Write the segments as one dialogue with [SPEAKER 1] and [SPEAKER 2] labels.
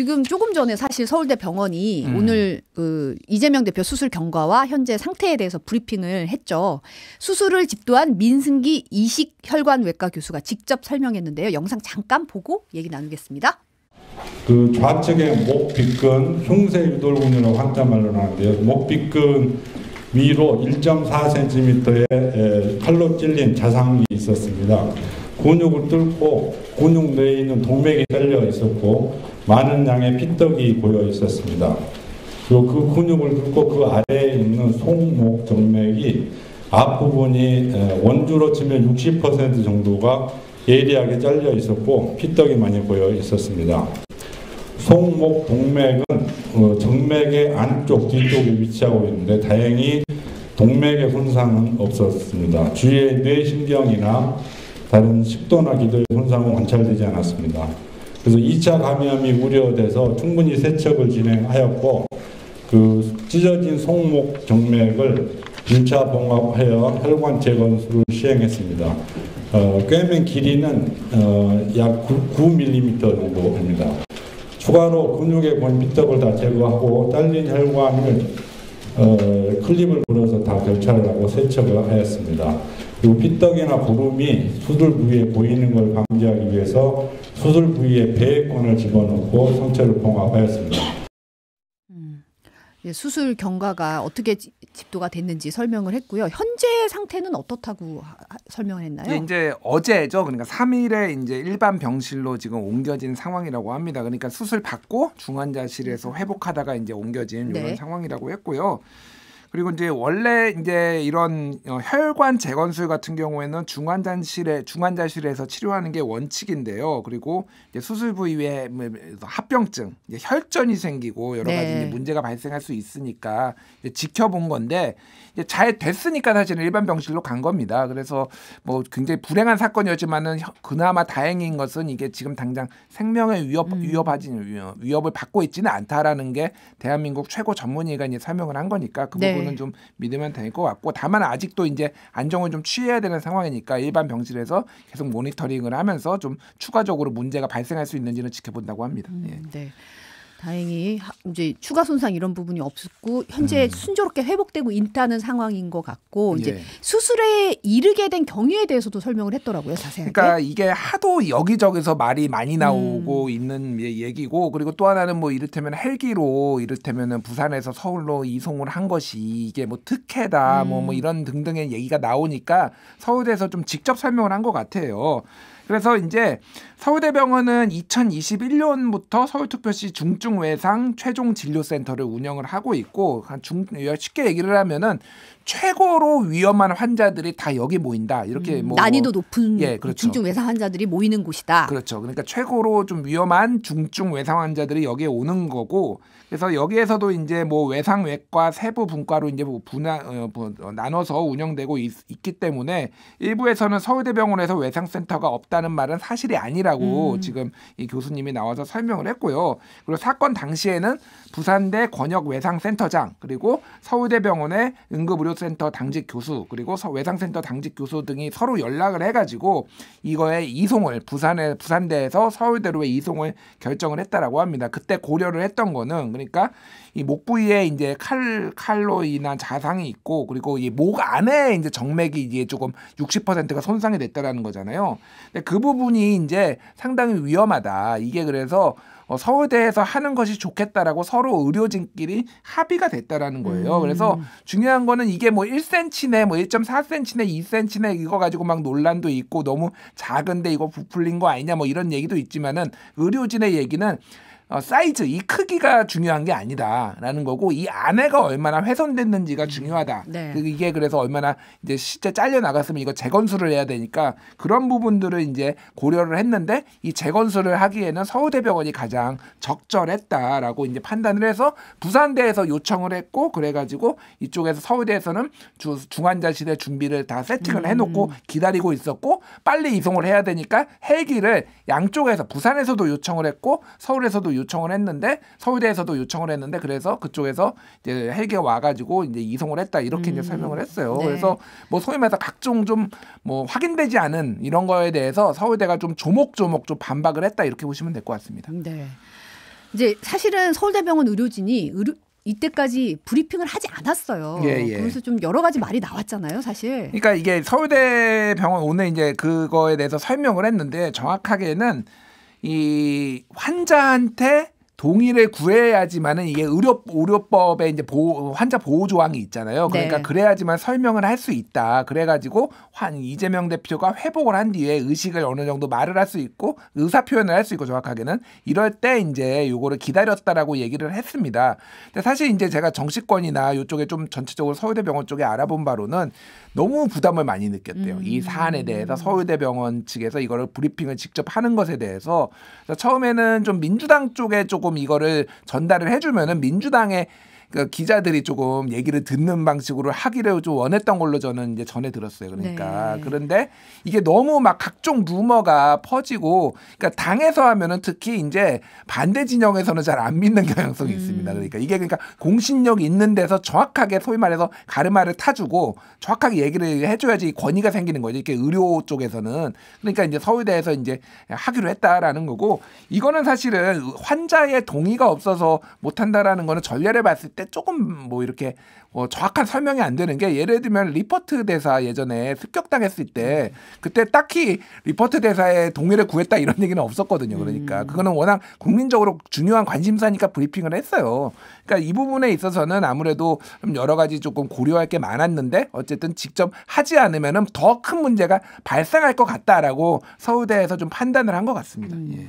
[SPEAKER 1] 지금 조금 전에 사실 서울대 병원이 오늘 그 이재명 대표 수술 경과와 현재 상태에 대해서 브리핑을 했죠. 수술을 집도한 민승기 이식혈관외과 교수가 직접 설명했는데요. 영상 잠깐 보고 얘기 나누겠습니다.
[SPEAKER 2] 그 좌측에 목 빗근 흉쇄 유돌근이라고 한자말로 나오는데요. 목 빗근 위로 1.4cm의 칼로 찔린 자상이 있었습니다. 근육을 뚫고 근육 내에 있는 동맥이 잘려 있었고 많은 양의 피떡이 고여 있었습니다. 그리고 그 근육을 뚫고 그 아래에 있는 송목 정맥이 앞부분이 원주로 치면 60% 정도가 예리하게 잘려 있었고 피떡이 많이 고여 있었습니다. 송목 동맥은 정맥의 안쪽 뒤쪽에 위치하고 있는데 다행히 동맥의 손상은 없었습니다. 주위에 뇌신경이나 다른 식도나 기도의 손상은 관찰되지 않았습니다. 그래서 2차 감염이 우려돼서 충분히 세척을 진행하였고 그 찢어진 송목 정맥을 1차 봉합하여 혈관 재건수를 시행했습니다. 꿰맨 길이는 약 9mm 정도입니다. 추가로 근육에 보인 피떡을 다 제거하고 잘린 혈관을 클립을 물어서 다 결찰을 하고 세척을 하였습니다. 그리고 피떡이나 구름이 수술 부위에 보이는 걸 방지하기 위해서 수술 부위에 배액권을 집어넣고 상처를 봉합하였습니다.
[SPEAKER 1] 수술 경과가 어떻게 집도가 됐는지 설명을 했고요. 현재 상태는 어떻다고 설명을 했나요?
[SPEAKER 3] 이제 어제죠. 그러니까 3일에 이제 일반 병실로 지금 옮겨진 상황이라고 합니다. 그러니까 수술 받고 중환자실에서 회복하다가 이제 옮겨진 이런 상황이라고 했고요. 그리고 이제 원래 이제 이런 혈관 재건술 같은 경우에는 중환자실에서 치료하는 게 원칙인데요. 그리고 이제 수술 부위에 합병증, 이제 혈전이 생기고 여러 가지 이제 문제가 발생할 수 있으니까 이제 지켜본 건데 이제 잘 됐으니까 사실은 일반 병실로 간 겁니다. 그래서 뭐 굉장히 불행한 사건이었지만은 그나마 다행인 것은 이게 지금 당장 생명의 위협을 받고 있지는 않다라는 게 대한민국 최고 전문의가 이제 설명을 한 거니까 그 부분은 좀 믿으면 될 것 같고 다만 아직도 이제 안정을 좀 취해야 되는 상황이니까 일반 병실에서 계속 모니터링을 하면서 좀 추가적으로 문제가 발생할 수 있는지는 지켜본다고 합니다.
[SPEAKER 1] 네. 다행히 이제 추가 손상 이런 부분이 없었고 현재 순조롭게 회복되고 있다는 상황인 것 같고 이제 수술에 이르게 된 경위에 대해서도 설명을 했더라고요. 자세하게.
[SPEAKER 3] 그러니까 이게 하도 여기저기서 말이 많이 나오고 있는 얘기고 그리고 또 하나는 뭐 이를테면 헬기로 이를테면은 부산에서 서울로 이송을 한 것이 이게 뭐 특혜다 뭐 이런 등등의 얘기가 나오니까 서울대에서 좀 직접 설명을 한 것 같아요. 그래서 이제 서울대병원은 2021년부터 서울특별시 중증외상 최종진료센터를 운영을 하고 있고 쉽게 얘기를 하면은 최고로 위험한 환자들이 다 여기 모인다. 이렇게 뭐
[SPEAKER 1] 난이도 높은
[SPEAKER 3] 그렇죠.
[SPEAKER 1] 중증 외상 환자들이 모이는 곳이다.
[SPEAKER 3] 그렇죠. 그러니까 최고로 좀 위험한 중증 외상 환자들이 여기에 오는 거고 그래서 여기에서도 이제 뭐 외상외과 세부 분과로 이제 나눠서 운영되고 있기 때문에 일부에서는 서울대병원에서 외상센터가 없다는 말은 사실이 아니라고 지금 이 교수님이 나와서 설명을 했고요. 그리고 사건 당시에는 부산대 권역외상센터장 그리고 서울대병원의 응급의료센터 당직 교수 그리고 외상센터 당직 교수 등이 서로 연락을 해가지고 이거의 이송을 부산대에서 서울대로의 이송을 결정을 했다라고 합니다. 그때 고려를 했던 거는 그러니까 이 목 부위에 이제 칼로 인한 자상이 있고 그리고 이 목 안에 이제 정맥이 이제 조금 60%가 손상이 됐다라는 거잖아요. 근데 그 부분이 이제 상당히 위험하다. 이게 그래서 서울대에서 하는 것이 좋겠다라고 서로 의료진끼리 합의가 됐다라는 거예요. 그래서 중요한 거는 이게 뭐 1cm네, 뭐 1.4cm네, 2cm네 이거 가지고 막 논란도 있고 너무 작은데 이거 부풀린 거 아니냐 뭐 이런 얘기도 있지만은 의료진의 얘기는 사이즈, 이 크기가 중요한 게 아니다라는 거고 이 안에가 얼마나 훼손됐는지가 중요하다. 이게 그래서 얼마나 이제 실제 잘려 나갔으면 이거 재건술을 해야 되니까 그런 부분들을 이제 고려를 했는데 이 재건술을 하기에는 서울대병원이 가장 적절했다라고 이제 판단을 해서 부산대에서 요청을 했고 그래가지고 이쪽에서 서울대에서는 중환자실의 준비를 다 세팅을 해놓고 기다리고 있었고 빨리 이송을 해야 되니까 헬기를 양쪽에서 부산에서도 요청을 했고 서울에서도 요청을 했는데 서울대에서도 요청을 했는데 그래서 그쪽에서 이제 헬기가 와가지고 이제 이송을 했다 이렇게 이제 설명을 했어요. 그래서 뭐 소위 말해서 각종 좀 뭐 확인되지 않은 이런 거에 대해서 서울대가 좀 조목조목 좀 반박을 했다 이렇게 보시면 될 것 같습니다.
[SPEAKER 1] 네. 이제 사실은 서울대병원 의료진이 이때까지 브리핑을 하지 않았어요.
[SPEAKER 3] 예.
[SPEAKER 1] 그래서 좀 여러 가지 말이 나왔잖아요, 사실.
[SPEAKER 3] 그러니까 이게 서울대병원 오늘 이제 그거에 대해서 설명을 했는데 정확하게는 이 환자한테 동의를 구해야지만은 이게 의료법에 이제 환자 보호 조항이 있잖아요. 그러니까
[SPEAKER 1] 네.
[SPEAKER 3] 그래야지만 설명을 할 수 있다. 그래가지고 이재명 대표가 회복을 한 뒤에 의식을 어느 정도 말을 할 수 있고 의사 표현을 할 수 있고 정확하게는 이럴 때 이제 요거를 기다렸다라고 얘기를 했습니다. 근데 사실 이제 제가 정치권이나 이쪽에 좀 전체적으로 서울대병원 쪽에 알아본 바로는 너무 부담을 많이 느꼈대요. 이 사안에 대해서 서울대병원 측에서 이거를 브리핑을 직접 하는 것에 대해서 처음에는 좀 민주당 쪽에 조금 이거를 전달을 해주면은 민주당의 그 기자들이 조금 얘기를 듣는 방식으로 하기를 좀 원했던 걸로 저는 이제 전해 들었어요. 그러니까
[SPEAKER 1] 네.
[SPEAKER 3] 그런데 이게 너무 막 각종 루머가 퍼지고, 그러니까 당에서 하면은 특히 이제 반대 진영에서는 잘 안 믿는 경향성이 있습니다. 그러니까 이게 그러니까 공신력 있는 데서 정확하게 소위 말해서 가르마를 타주고 정확하게 얘기를 해줘야지 권위가 생기는 거죠. 이렇게 의료 쪽에서는. 그러니까 이제 서울대에서 이제 하기로 했다라는 거고, 이거는 사실은 환자의 동의가 없어서 못한다라는 거는 전례를 봤을 때 조금 뭐 이렇게 정확한 설명이 안 되는 게, 예를 들면 리포트 대사 예전에 습격당했을 때 그때 딱히 리포트 대사의 동의를 구했다 이런 얘기는 없었거든요. 그러니까 그거는 워낙 국민적으로 중요한 관심사니까 브리핑을 했어요. 그러니까 이 부분에 있어서는 아무래도 좀 여러 가지 조금 고려할 게 많았는데 어쨌든 직접 하지 않으면은 더 큰 문제가 발생할 것 같다라고 서울대에서 좀 판단을 한 것 같습니다. 예.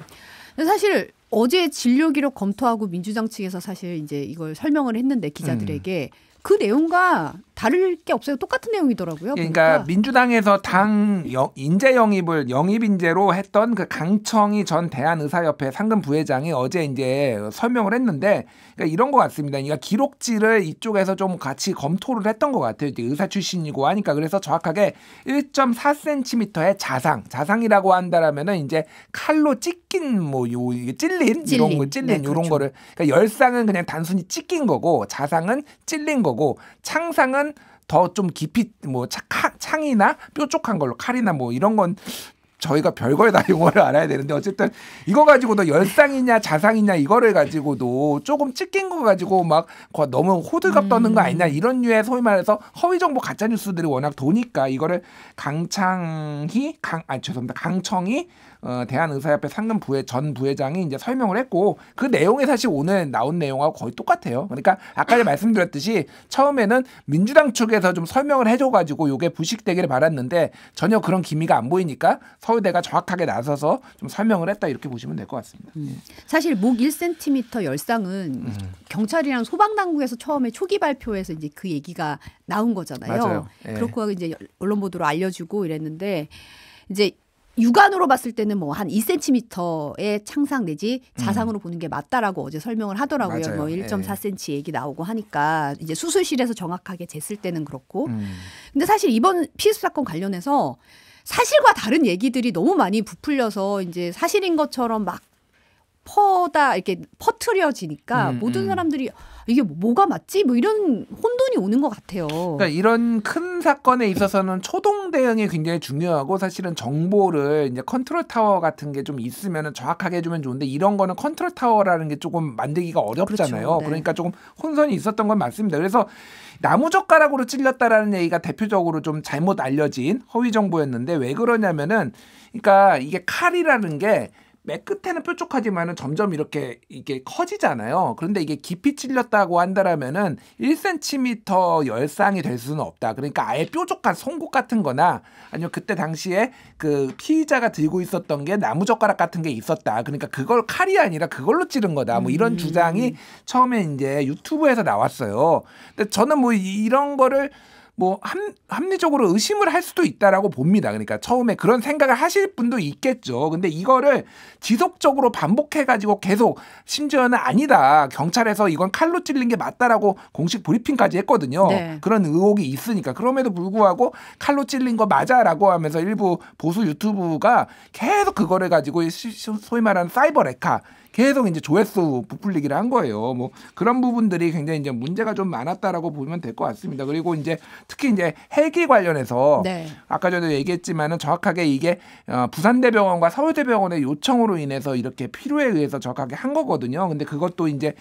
[SPEAKER 1] 사실 어제 진료 기록 검토하고 민주당 측에서 사실 이제 이걸 설명을 했는데 기자들에게 그 내용과 다를 게 없어요. 똑같은 내용이더라고요.
[SPEAKER 3] 그러니까
[SPEAKER 1] 보니까.
[SPEAKER 3] 민주당에서 당 인재 영입 인재로 했던 그 강청희 전 대한의사협회 상근 부회장이 어제 이제 설명을 했는데, 그러니까 이런 것 같습니다. 그러니까 기록지를 이쪽에서 좀 같이 검토를 했던 것 같아요. 이제 의사 출신이고 하니까. 그래서 정확하게 1.4cm의 자상이라고 한다라면은 이제 칼로 찢긴 뭐 이게 찔린 이런 거 찔린
[SPEAKER 1] 네,
[SPEAKER 3] 이런
[SPEAKER 1] 그렇죠.
[SPEAKER 3] 거를, 그러니까 열상은 그냥 단순히 찢긴 거고 자상은 찔린 거고 창상은 더 좀 깊이 뭐 창이나 뾰족한 걸로 칼이나 뭐 이런 건 저희가 별걸 다 용어를 알아야 되는데, 어쨌든 이거 가지고도 열상이냐 자상이냐 이거를 가지고도 조금 찢긴 거 가지고 막 너무 호들갑 떠는 거 아니냐 이런 류의 소위 말해서 허위 정보 가짜 뉴스들이 워낙 도니까 이거를 강청희 대한의사협회 상근 전 부회장이 이제 설명을 했고, 그 내용이 사실 오늘 나온 내용하고 거의 똑같아요. 그러니까 아까 말씀드렸듯이 처음에는 민주당 측에서 좀 설명을 해줘가지고 이게 부식되기를 바랐는데 전혀 그런 기미가 안 보이니까 서울대가 정확하게 나서서 좀 설명을 했다 이렇게 보시면 될 것 같습니다.
[SPEAKER 1] 사실 목 1cm 열상은 경찰이랑 소방당국에서 처음에 초기 발표에서 이제 그 얘기가 나온 거잖아요.
[SPEAKER 3] 맞아요. 예.
[SPEAKER 1] 그렇고 이제 언론 보도로 알려주고 이랬는데, 이제 육안으로 봤을 때는 뭐 한 2cm의 창상 내지 자상으로 보는 게 맞다라고 어제 설명을 하더라고요.
[SPEAKER 3] 맞아요.
[SPEAKER 1] 뭐 1.4cm 얘기 나오고 하니까 이제 수술실에서 정확하게 쟀을 때는 그렇고. 근데 사실 이번 피습 사건 관련해서 사실과 다른 얘기들이 너무 많이 부풀려서 이제 사실인 것처럼 막 이렇게 퍼트려지니까 모든 사람들이 이게 뭐가 맞지? 뭐 이런 혼돈이 오는 것 같아요.
[SPEAKER 3] 그러니까 이런 큰 사건에 있어서는 초동 대응이 굉장히 중요하고, 사실은 정보를 이제 컨트롤 타워 같은 게 좀 있으면 정확하게 해주면 좋은데 이런 거는 컨트롤 타워라는 게 조금 만들기가 어렵잖아요.
[SPEAKER 1] 그렇죠. 네.
[SPEAKER 3] 그러니까 조금 혼선이 있었던 건 맞습니다. 그래서 나무젓가락으로 찔렸다라는 얘기가 대표적으로 좀 잘못 알려진 허위 정보였는데, 왜 그러냐면은 그러니까 이게 칼이라는 게 맨 끝에는 뾰족하지만은 점점 이게 커지잖아요. 그런데 이게 깊이 찔렸다고 한다라면은 1cm 열상이 될 수는 없다. 그러니까 아예 뾰족한 송곳 같은 거나 아니면 그때 당시에 그 피의자가 들고 있었던 게 나무젓가락 같은 게 있었다. 그러니까 그걸 칼이 아니라 그걸로 찌른 거다. 뭐 이런 주장이 처음에 이제 유튜브에서 나왔어요. 근데 저는 뭐 이런 거를 뭐 합리적으로 의심을 할 수도 있다라고 봅니다. 그러니까 처음에 그런 생각을 하실 분도 있겠죠. 근데 이거를 지속적으로 반복해가지고 계속, 심지어는 아니다, 경찰에서 이건 칼로 찔린 게 맞다라고 공식 브리핑까지 했거든요.
[SPEAKER 1] 네.
[SPEAKER 3] 그런 의혹이 있으니까. 그럼에도 불구하고 칼로 찔린 거 맞아라고 하면서 일부 보수 유튜브가 계속 그거를 가지고 소위 말하는 사이버 레카, 계속 이제 조회수 부풀리기를 한 거예요. 뭐 그런 부분들이 굉장히 이제 문제가 좀 많았다라고 보면 될 것 같습니다. 그리고 이제 특히 이제 헬기 관련해서
[SPEAKER 1] 네.
[SPEAKER 3] 아까 전에 얘기했지만은 정확하게 이게 부산대병원과 서울대병원의 요청으로 인해서 이렇게 필요에 의해서 정확하게 한 거거든요. 근데 그것도 이제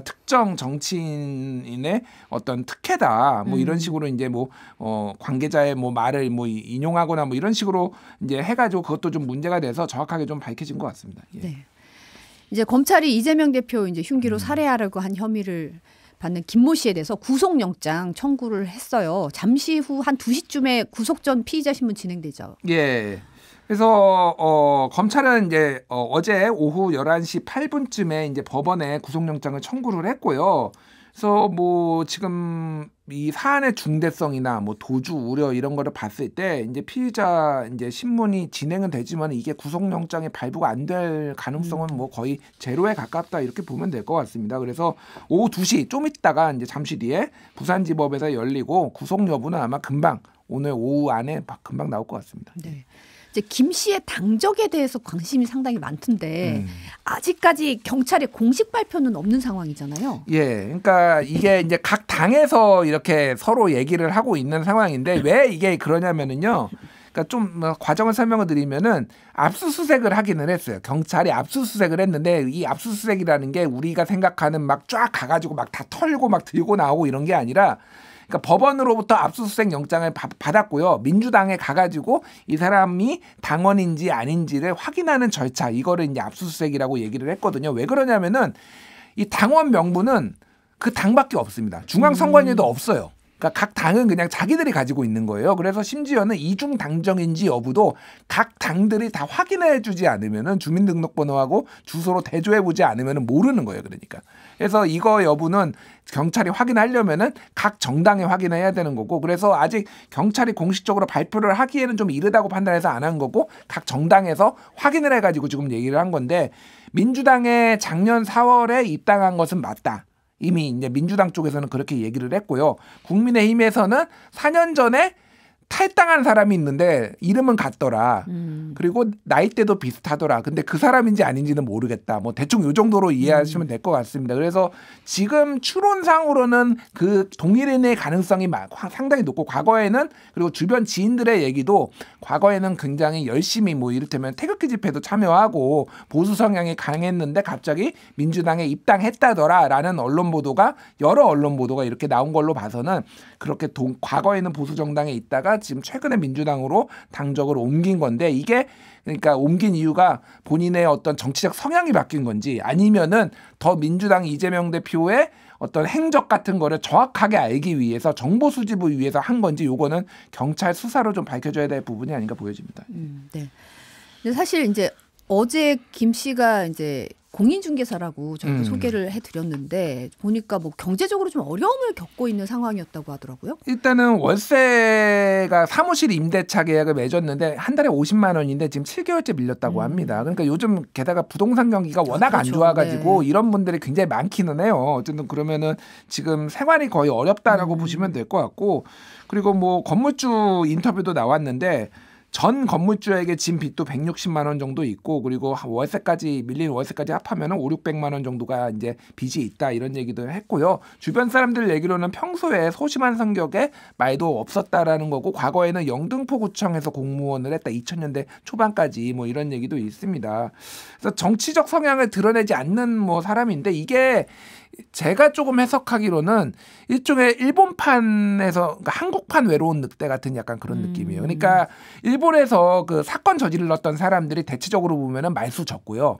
[SPEAKER 3] 특정 정치인의 어떤 특혜다 뭐 이런 식으로 이제 뭐 관계자의 뭐 말을 뭐 인용하거나 뭐 이런 식으로 이제 해가지고 그것도 좀 문제가 돼서 정확하게 좀 밝혀진 것 같습니다. 예.
[SPEAKER 1] 네. 이제 검찰이 이재명 대표 이제 흉기로 살해하려고 한 혐의를 받는 김모 씨에 대해서 구속영장 청구를 했어요. 잠시 후 한 2시쯤에 구속 전 피의자 신문 진행되죠.
[SPEAKER 3] 예. 그래서 검찰은 이제 어제 오후 11시 8분쯤에 이제 법원에 구속영장을 청구를 했고요. 그래서 뭐 지금 이 사안의 중대성이나 뭐 도주 우려 이런 거를 봤을 때 이제 피의자 이제 신문이 진행은 되지만 이게 구속영장이 발부가 안 될 가능성은 뭐 거의 제로에 가깝다 이렇게 보면 될 것 같습니다. 그래서 오후 2시 좀 있다가 이제 잠시 뒤에 부산지법에서 열리고 구속 여부는 아마 금방 오늘 오후 안에 금방 나올 것 같습니다.
[SPEAKER 1] 네. 이제 김 씨의 당적에 대해서 관심이 상당히 많던데 아직까지 경찰의 공식 발표는 없는 상황이잖아요.
[SPEAKER 3] 예, 그러니까 이게 이제 각 당에서 이렇게 서로 얘기를 하고 있는 상황인데 왜 이게 그러냐면은요. 그러니까 좀 과정을 설명을 드리면은 압수수색을 하기는 했어요. 경찰이 압수수색을 했는데 이 압수수색이라는 게 우리가 생각하는 막 쫙 가가지고 막 다 털고 막 들고 나오고 이런 게 아니라 그러니까 법원으로부터 압수수색 영장을 받았고요. 민주당에 가가지고 이 사람이 당원인지 아닌지를 확인하는 절차 이거를 이제 압수수색이라고 얘기를 했거든요. 왜 그러냐면은 이 당원 명부는 그 당밖에 없습니다. 중앙선관위도 없어요. 그러니까 각 당은 그냥 자기들이 가지고 있는 거예요. 그래서 심지어는 이중 당정인지 여부도 각 당들이 다 확인해 주지 않으면은 주민등록번호하고 주소로 대조해 보지 않으면은 모르는 거예요. 그러니까. 그래서 이거 여부는 경찰이 확인하려면은 각 정당에 확인해야 되는 거고 그래서 아직 경찰이 공식적으로 발표를 하기에는 좀 이르다고 판단해서 안 한 거고 각 정당에서 확인을 해가지고 지금 얘기를 한 건데 민주당에 작년 4월에 입당한 것은 맞다. 이미 이제 민주당 쪽에서는 그렇게 얘기를 했고요. 국민의힘에서는 4년 전에 탈당한 사람이 있는데 이름은 같더라. 그리고 나이대도 비슷하더라. 근데 그 사람인지 아닌지는 모르겠다. 뭐 대충 이 정도로 이해하시면 될 것 같습니다. 그래서 지금 추론상으로는 그 동일인의 가능성이 상당히 높고 과거에는 그리고 주변 지인들의 얘기도 과거에는 굉장히 열심히 뭐 이를테면 태극기 집회도 참여하고 보수 성향이 강했는데 갑자기 민주당에 입당했다더라라는 언론 보도가 여러 언론 보도가 이렇게 나온 걸로 봐서는 그렇게 과거에는 보수 정당에 있다가 지금 최근에 민주당으로 당적을 옮긴 건데 이게 그러니까 옮긴 이유가 본인의 어떤 정치적 성향이 바뀐 건지 아니면은 더 민주당 이재명 대표의 어떤 행적 같은 거를 정확하게 알기 위해서 정보 수집을 위해서 한 건지 요거는 경찰 수사로 좀 밝혀져야 될 부분이 아닌가 보여집니다.
[SPEAKER 1] 네. 근데 사실 이제 어제 김 씨가 이제 공인중개사라고 저희가 소개를 해드렸는데 보니까 뭐 경제적으로 좀 어려움을 겪고 있는 상황이었다고 하더라고요.
[SPEAKER 3] 일단은 월세가 사무실 임대차 계약을 맺었는데 한 달에 50만 원인데 지금 7개월째 밀렸다고 합니다. 그러니까 요즘 게다가 부동산 경기가 워낙
[SPEAKER 1] 그렇죠.
[SPEAKER 3] 안 좋아가지고
[SPEAKER 1] 네.
[SPEAKER 3] 이런 분들이 굉장히 많기는 해요. 어쨌든 그러면은 지금 생활이 거의 어렵다라고 보시면 될 것 같고 그리고 뭐 건물주 인터뷰도 나왔는데 전 건물주에게 진 빚도 160만 원 정도 있고 그리고 월세까지 밀린 월세까지 합하면은 5,600만 원 정도가 이제 빚이 있다 이런 얘기도 했고요. 주변 사람들 얘기로는 평소에 소심한 성격에 말도 없었다라는 거고 과거에는 영등포구청에서 공무원을 했다 2000년대 초반까지 뭐 이런 얘기도 있습니다. 그래서 정치적 성향을 드러내지 않는 뭐 사람인데 이게 제가 조금 해석하기로는 일종의 일본판에서 그러니까 한국판 외로운 늑대 같은 약간 그런 느낌이에요. 그러니까 일본에서 그 사건 저질렀던 사람들이 대체적으로 보면은 말수 적고요.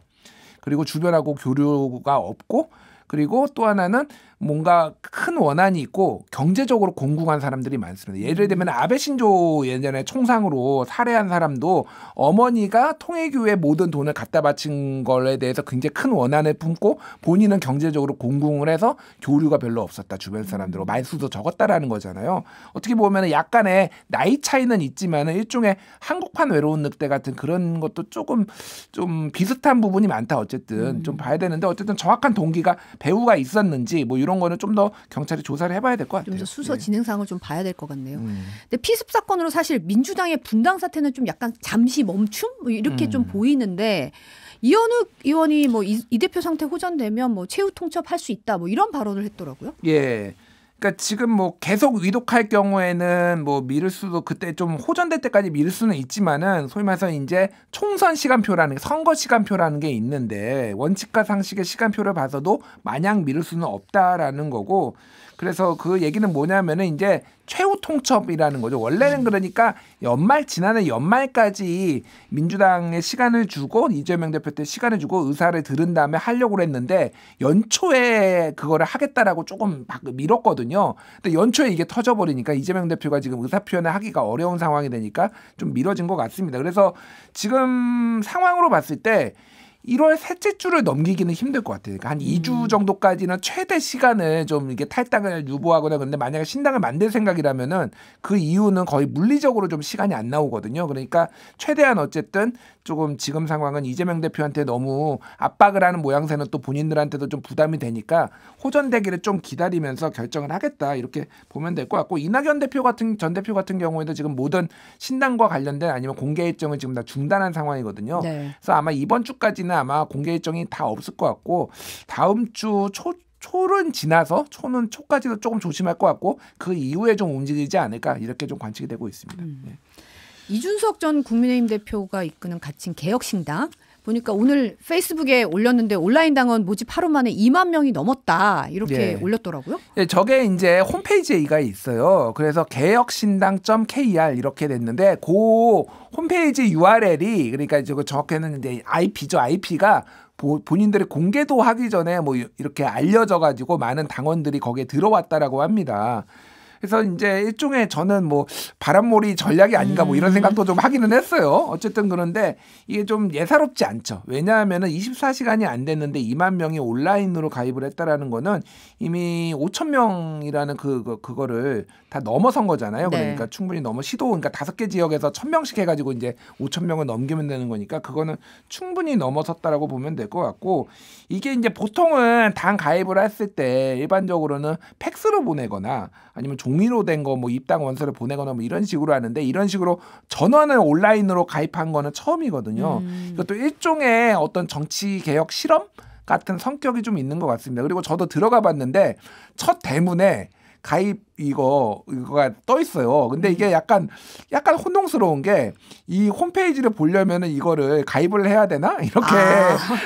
[SPEAKER 3] 그리고 주변하고 교류가 없고 그리고 또 하나는 뭔가 큰 원한이 있고 경제적으로 공공한 사람들이 많습니다. 예를 들면 아베 신조 예전에 총상으로 살해한 사람도 어머니가 통일교회 모든 돈을 갖다 바친 거에 대해서 굉장히 큰 원한을 품고 본인은 경제적으로 공공을 해서 교류가 별로 없었다. 주변 사람들로 말수도 적었다라는 거잖아요. 어떻게 보면 약간의 나이 차이는 있지만 일종의 한국판 외로운 늑대 같은 그런 것도 조금 좀 비슷한 부분이 많다. 어쨌든 좀 봐야 되는데 어쨌든 정확한 동기가 배후가 있었는지 뭐 이런 거는 좀 더 경찰이 조사를 해봐야 될 것 같아요.
[SPEAKER 1] 좀 더 수사 진행상을 좀 봐야 될 것 같네요. 근데 피습 사건으로 사실 민주당의 분당 사태는 좀 약간 잠시 멈춤 뭐 이렇게 좀 보이는데 이현욱 의원이 뭐 이 대표 상태 호전되면 뭐 최후 통첩할 수 있다 뭐 이런 발언을 했더라고요.
[SPEAKER 3] 예. 그러니까 지금 뭐 계속 위독할 경우에는 뭐 미룰 수도 그때 좀 호전될 때까지 미룰 수는 있지만은 소위 말해서 이제 총선 시간표라는 게 선거 시간표라는 게 있는데 원칙과 상식의 시간표를 봐서도 마냥 미룰 수는 없다라는 거고 그래서 그 얘기는 뭐냐면은 이제 최후 통첩이라는 거죠. 원래는 그러니까 지난해 연말까지 민주당에 시간을 주고 이재명 대표 때 시간을 주고 의사를 들은 다음에 하려고 했는데 연초에 그거를 하겠다라고 조금 미뤘거든요. 근데 연초에 이게 터져버리니까 이재명 대표가 지금 의사 표현을 하기가 어려운 상황이 되니까 좀 미뤄진 것 같습니다. 그래서 지금 상황으로 봤을 때 1월 셋째 주를 넘기기는 힘들 것 같아요. 그러니까 한 2주 정도까지는 최대 시간을 좀 이게 탈당을 유보하거나 그런데 만약에 신당을 만들 생각이라면은 그 이유는 거의 물리적으로 좀 시간이 안 나오거든요. 그러니까 최대한 어쨌든 조금 지금 상황은 이재명 대표한테 너무 압박을 하는 모양새는 또 본인들한테도 좀 부담이 되니까 호전되기를 좀 기다리면서 결정을 하겠다 이렇게 보면 될 것 같고 이낙연 전 대표 같은 경우에도 지금 모든 신당과 관련된 아니면 공개 일정을 지금 다 중단한 상황이거든요.
[SPEAKER 1] 네.
[SPEAKER 3] 그래서 아마 이번 주까지는 아마 공개 일정이 다 없을 것 같고 다음 주 초는 지나서 초까지도 조금 조심할 것 같고 그 이후에 좀 움직이지 않을까 이렇게 좀 관측이 되고 있습니다. 네.
[SPEAKER 1] 이준석 전 국민의힘 대표가 이끄는 가칭 개혁신당 보니까 오늘 페이스북에 올렸는데 온라인 당원 모집 하루 만에 2만 명이 넘었다 이렇게 올렸더라고요.
[SPEAKER 3] 네, 저게 이제 홈페이지가 있어요. 그래서 개혁신당.kr 이렇게 됐는데 그 홈페이지 URL이 그러니까 저거 정확히는 이제 IP죠. IP가 본인들이 공개도 하기 전에 뭐 이렇게 알려져 가지고 많은 당원들이 거기에 들어왔다라고 합니다. 그래서 이제 일종의 저는 뭐 바람몰이 전략이 아닌가 뭐 이런 생각도 좀 하기는 했어요. 어쨌든 그런데 이게 좀 예사롭지 않죠. 왜냐하면은 24시간이 안 됐는데 2만 명이 온라인으로 가입을 했다라는 거는 이미 5천 명이라는 그거를 다 넘어선 거잖아요. 그러니까 충분히 그러니까 5개 지역에서 1,000명씩 해가지고 이제 5천 명을 넘기면 되는 거니까 그거는 충분히 넘어섰다라고 보면 될 것 같고 이게 이제 보통은 당 가입을 했을 때 일반적으로는 팩스로 보내거나 아니면 종이로 된 거 뭐 입당 원서를 보내거나 뭐 이런 식으로 하는데 이런 식으로 전원을 온라인으로 가입한 거는 처음이거든요. 이것도 일종의 어떤 정치 개혁 실험 같은 성격이 좀 있는 것 같습니다. 그리고 저도 들어가 봤는데 첫 대문에 가입 이거가 떠 있어요. 근데 이게 약간 혼동스러운 게 이 홈페이지를 보려면은 이거를 가입을 해야 되나 이렇게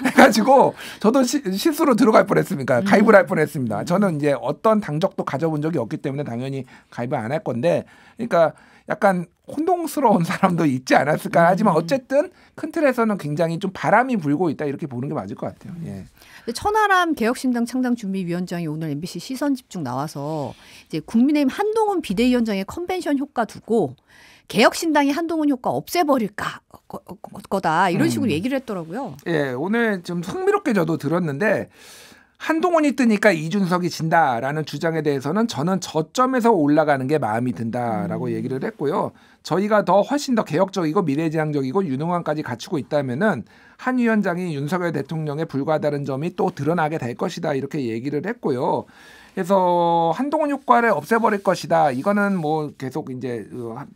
[SPEAKER 3] 해가지고 저도 실수로 들어갈 뻔했습니다. 가입을 할 뻔했습니다. 저는 이제 어떤 당적도 가져본 적이 없기 때문에 당연히 가입을 안 할 건데, 그러니까 약간 혼동스러운 사람도 있지 않았을까. 하지만 어쨌든 큰 틀에서는 굉장히 좀 바람이 불고 있다 이렇게 보는 게 맞을 것 같아요. 예.
[SPEAKER 1] 천하람 개혁신당 창당준비위원장이 오늘 MBC 시선집중 나와서 이제 국민의힘 한동훈 비대위원장의 컨벤션 효과 두고 개혁신당이 한동훈 효과 없애버릴까 거다 이런 식으로 얘기를 했더라고요.
[SPEAKER 3] 예, 오늘 좀 흥미롭게 저도 들었는데 한동훈이 뜨니까 이준석이 진다라는 주장에 대해서는 저는 저점에서 올라가는 게 마음이 든다라고 얘기를 했고요. 저희가 훨씬 더 개혁적이고 미래지향적이고 유능함까지 갖추고 있다면은 한 위원장이 윤석열 대통령에 불과하다는 점이 또 드러나게 될 것이다 이렇게 얘기를 했고요. 그래서 한동훈 효과를 없애버릴 것이다. 이거는 뭐 계속 이제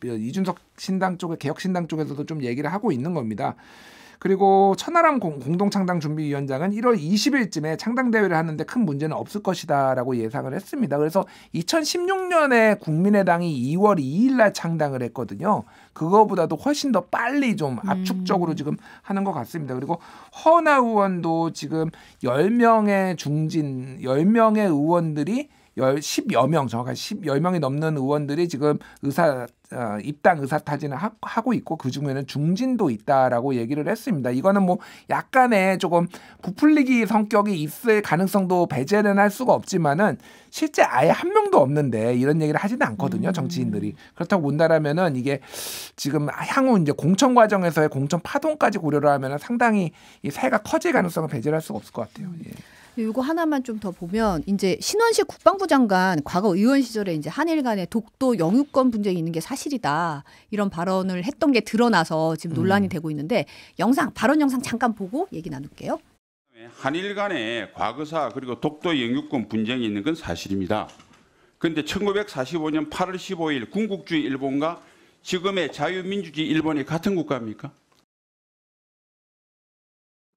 [SPEAKER 3] 이준석 신당 쪽에 개혁신당 쪽에서도 좀 얘기를 하고 있는 겁니다. 그리고 천하람 공동창당준비위원장은 1월 20일쯤에 창당대회를 하는데 큰 문제는 없을 것이다라고 예상을 했습니다. 그래서 2016년에 국민의당이 2월 2일 날 창당을 했거든요. 그거보다도 훨씬 더 빨리 좀 압축적으로 지금 하는 것 같습니다. 그리고 허은하 의원도 지금 10명의 10명의 의원들이 10여 명, 정확하게 10명이 넘는 의원들이 지금 입당 의사타진을 하고 있고 그중에는 중진도 있다라고 얘기를 했습니다. 이거는 뭐 약간의 조금 부풀리기 성격이 있을 가능성도 배제는 할 수가 없지만은 실제 아예 한 명도 없는데 이런 얘기를 하지는 않거든요. 정치인들이. 그렇다고 본다라면은 이게 지금 향후 이제 공천 과정에서의 공천 파동까지 고려를 하면은 상당히 이 새가 커질 가능성을 배제할 수가 없을 것 같아요. 예.
[SPEAKER 1] 이거 하나만 좀 더 보면 이제 신원식 국방부 장관 과거 의원 시절에 이제 한일 간의 독도 영유권 분쟁이 있는 게 사실이다 이런 발언을 했던 게 드러나서 지금 논란이 되고 있는데 발언 영상 잠깐 보고 얘기 나눌게요.
[SPEAKER 4] 한일 간의 과거사 그리고 독도 영유권 분쟁이 있는 건 사실입니다. 그런데 1945년 8월 15일 군국주의 일본과 지금의 자유민주주의 일본이 같은 국가입니까?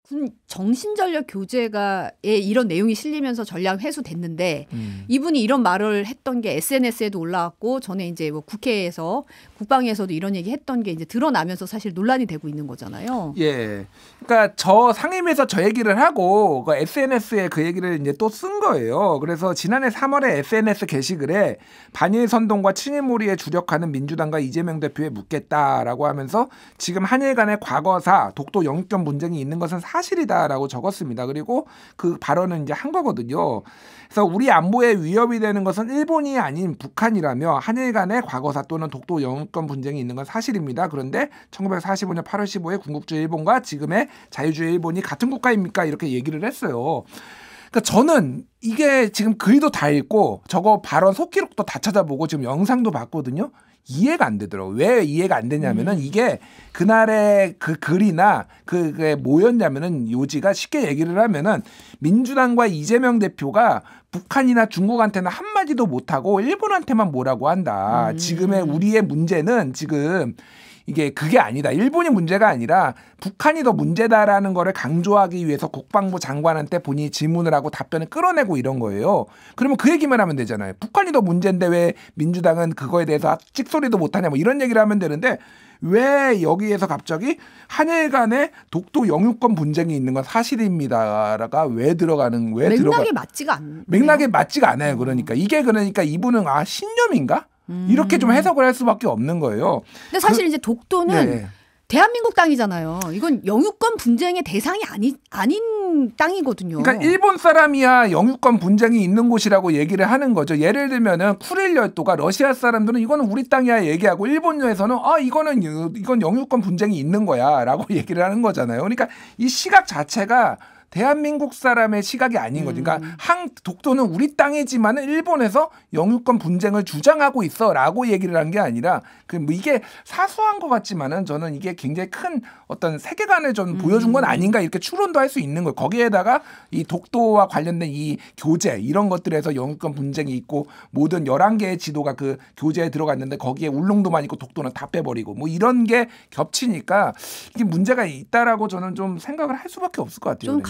[SPEAKER 1] 군 정신전력 교재가에 이런 내용이 실리면서 전략 회수됐는데 이분이 이런 말을 했던 게 SNS에도 올라왔고 전에 이제 뭐 국회에서 국방위에서도 이런 얘기 했던 게 이제 드러나면서 사실 논란이 되고 있는 거잖아요.
[SPEAKER 3] 예. 그러니까 저 상임위에서 저 얘기를 하고 그 SNS에 그 얘기를 이제 또 쓴 거예요. 그래서 지난해 3월에 SNS 게시글에 반일 선동과 친일몰이에 주력하는 민주당과 이재명 대표에 묻겠다라고 하면서 지금 한일 간의 과거사, 독도 영유권 분쟁이 있는 것은 사실이다라고 적었습니다. 그리고 그 발언은 이제 한 거거든요. 그래서 우리 안보에 위협이 되는 것은 일본이 아닌 북한이라며 한일 간의 과거사 또는 독도 영유권 분쟁이 있는 건 사실입니다. 그런데 1945년 8월 15일 군국주의 일본과 지금의 자유주의 일본이 같은 국가입니까? 이렇게 얘기를 했어요. 그러니까 저는 이게 지금 글도 다 읽고 저거 발언 속기록도 다 찾아보고 지금 영상도 봤거든요. 이해가 안 되더라고요. 왜 이해가 안 되냐면은 이게 그날의 그 글이나 그게 뭐였냐면은 요지가 쉽게 얘기를 하면은 민주당과 이재명 대표가 북한이나 중국한테는 한마디도 못하고 일본한테만 뭐라고 한다. 지금의 우리의 문제는 지금 이게 그게 아니다. 일본이 문제가 아니라 북한이 더 문제다라는 거를 강조하기 위해서 국방부 장관한테 본인이 질문을 하고 답변을 끌어내고 이런 거예요. 그러면 그 얘기만 하면 되잖아요. 북한이 더 문제인데 왜 민주당은 그거에 대해서 찍소리도 못하냐 뭐 이런 얘기를 하면 되는데 왜 여기에서 갑자기 한일 간의 독도 영유권 분쟁이 있는 건 사실입니다가 왜 들어가는 왜
[SPEAKER 1] 맥락에 맞지가 않네요.
[SPEAKER 3] 맥락에 맞지가 않아요. 그러니까 이게 그러니까 이분은 신념인가? 이렇게 좀 해석을 할 수밖에 없는 거예요.
[SPEAKER 1] 근데 사실 이제 독도는
[SPEAKER 3] 네.
[SPEAKER 1] 대한민국 땅이잖아요. 이건 영유권 분쟁의 대상이 아닌 땅이거든요.
[SPEAKER 3] 그러니까 일본 사람이야 영유권 분쟁이 있는 곳이라고 얘기를 하는 거죠. 예를 들면은 쿠릴 열도가 러시아 사람들은 이거는 우리 땅이야 얘기하고 일본에서는 이건 영유권 분쟁이 있는 거야라고 얘기를 하는 거잖아요. 그러니까 이 시각 자체가 대한민국 사람의 시각이 아닌 거죠. 그러니까 독도는 우리 땅이지만 일본에서 영유권 분쟁을 주장하고 있어라고 얘기를 한 게 아니라 뭐 이게 사소한 것 같지만은 저는 이게 굉장히 큰 어떤 세계관을 좀 보여준 건 아닌가 이렇게 추론도 할 수 있는 거예요. 거기에다가 이 독도와 관련된 이 교재 이런 것들에서 영유권 분쟁이 있고 모든 11개의 지도가 그 교재에 들어갔는데 거기에 울릉도만 있고 독도는 다 빼버리고 뭐 이런 게 겹치니까 이게 문제가 있다라고 저는 좀 생각을 할 수밖에 없을 것 같아요.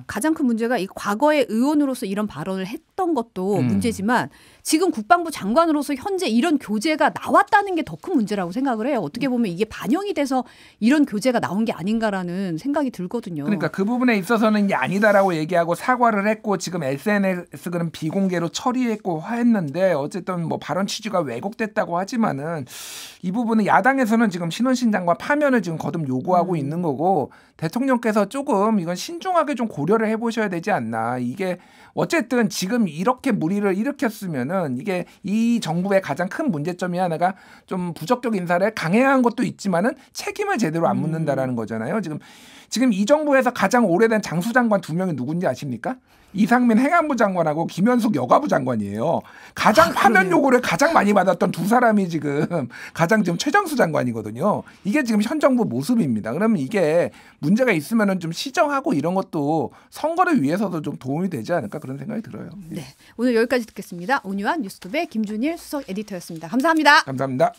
[SPEAKER 1] 가장 큰 문제가 이 과거의 의원으로서 이런 발언을 했던 것도 문제지만 지금 국방부 장관으로서 현재 이런 교재가 나왔다는 게 더 큰 문제라고 생각을 해요. 어떻게 보면 이게 반영이 돼서 이런 교재가 나온 게 아닌가라는 생각이 들거든요.
[SPEAKER 3] 그러니까 그 부분에 있어서는 이게 아니다라고 얘기하고 사과를 했고 지금 SNS는 비공개로 처리했고 했는데 어쨌든 뭐 발언 취지가 왜곡됐다고 하지만은 이 부분은 야당에서는 지금 신원신 장관 파면을 지금 거듭 요구하고 있는 거고 대통령께서 조금 이건 신중하게 좀 고려를 해보셔야 되지 않나. 이게 어쨌든 지금 이렇게 물의를 일으켰으면은 이게 이 정부의 가장 큰 문제점이 하나가 좀 부적격 인사를 강행한 것도 있지만은 책임을 제대로 안 묻는다라는 거잖아요. 지금 이 정부에서 가장 오래된 장수장관 2명이 누군지 아십니까? 이상민 행안부 장관하고 김현숙 여가부 장관이에요. 가장 파면 요구를 가장 많이 받았던 두 사람이 지금 가장 지금 최장수 장관이거든요. 이게 지금 현 정부 모습입니다. 그러면 이게 문제가 있으면은 좀 시정하고 이런 것도 선거를 위해서도 좀 도움이 되지 않을까 그런 생각이 들어요.
[SPEAKER 1] 네, 오늘 여기까지 듣겠습니다. 온유한 뉴스톱의 김준일 수석 에디터였습니다. 감사합니다.
[SPEAKER 3] 감사합니다.